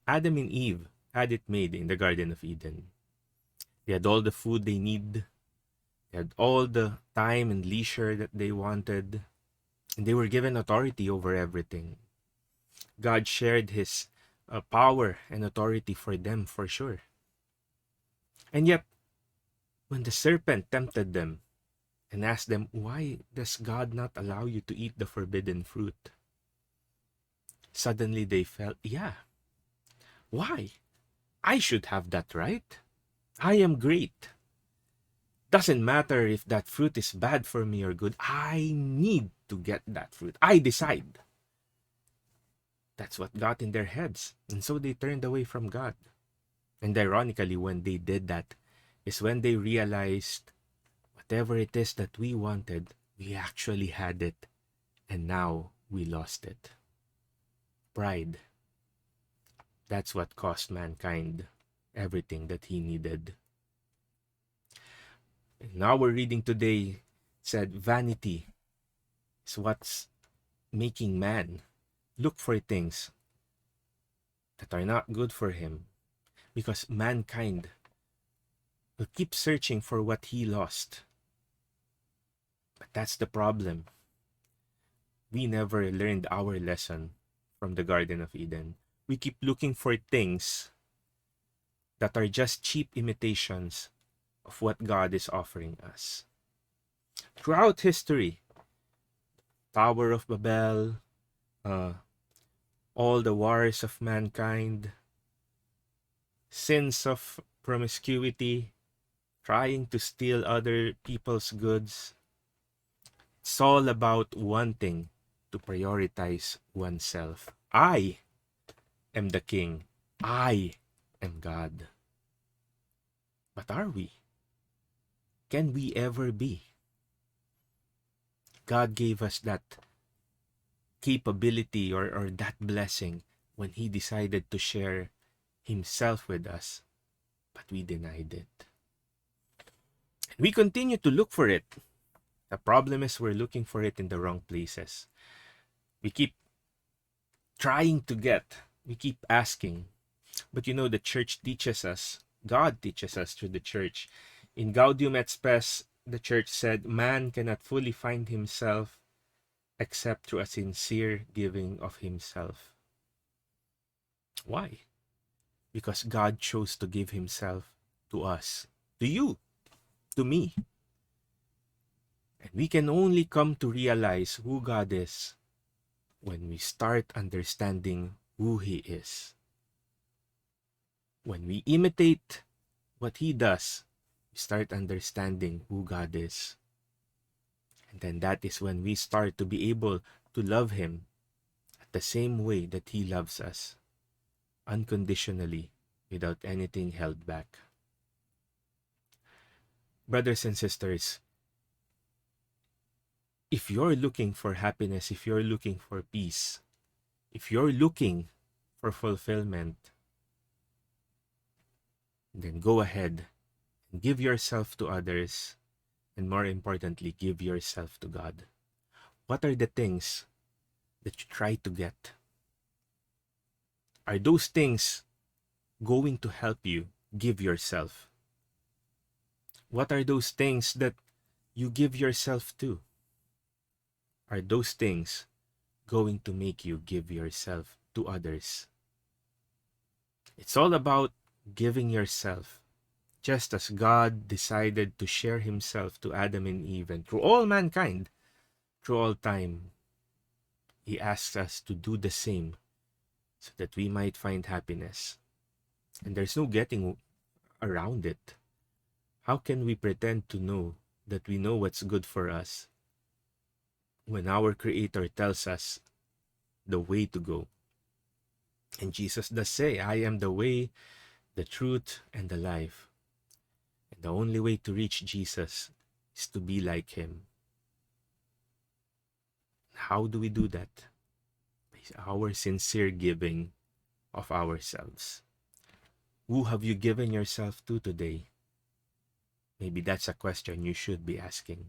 Adam and Eve had it made in the Garden of Eden. They had all the food they need. They had all the time and leisure that they wanted. And they were given authority over everything. God shared his power and authority for them for sure. And yet, when the serpent tempted them and asked them, why does God not allow you to eat the forbidden fruit? Suddenly they felt, yeah, why? I should have that right. I am great. Doesn't matter if that fruit is bad for me or good. I need to get that fruit. I decide. That's what got in their heads. And so they turned away from God. And ironically, when they did that, is when they realized whatever it is that we wanted, we actually had it. And now we lost it. Pride. That's what cost mankind everything that he needed. And our reading today said vanity is what's making man look for things that are not good for him, because mankind will keep searching for what he lost. But that's the problem. We never learned our lesson from the Garden of Eden. We keep looking for things that are just cheap imitations of what God is offering us. Throughout history, Tower of Babel, all the wars of mankind, sins of promiscuity, trying to steal other people's goods. It's all about wanting to prioritize oneself. I am the king. I am God. But are we? Can we ever be? God gave us that capability or that blessing when he decided to share himself with us, but we denied it. And we continue to look for it. The problem is we're looking for it in the wrong places. We keep trying to get, we keep asking. But the church teaches us, God teaches us through the church. In Gaudium et Spes, the church said, man cannot fully find himself except through a sincere giving of himself. Why? Because God chose to give himself to us, to you, to me. And we can only come to realize who God is when we start understanding who he is. When we imitate what he does, we start understanding who God is. And then that is when we start to be able to love him at the same way that he loves us, unconditionally, without anything held back. Brothers and sisters, if you're looking for happiness, if you're looking for peace, if you're looking for fulfillment, then go ahead and give yourself to others, and more importantly, give yourself to God. What are the things that you try to get? Are those things going to help you give yourself? What are those things that you give yourself to? Are those things going to make you give yourself to others? It's all about giving yourself, just as God decided to share himself to Adam and Eve and through all mankind, through all time. He asks us to do the same so that we might find happiness. And there's no getting around it. How can we pretend to know that we know what's good for us when our Creator tells us the way to go? And Jesus does say, I am the way, the truth, and the life. And the only way to reach Jesus is to be like him. How do we do that? By our sincere giving of ourselves. Who have you given yourself to today? Maybe that's a question you should be asking.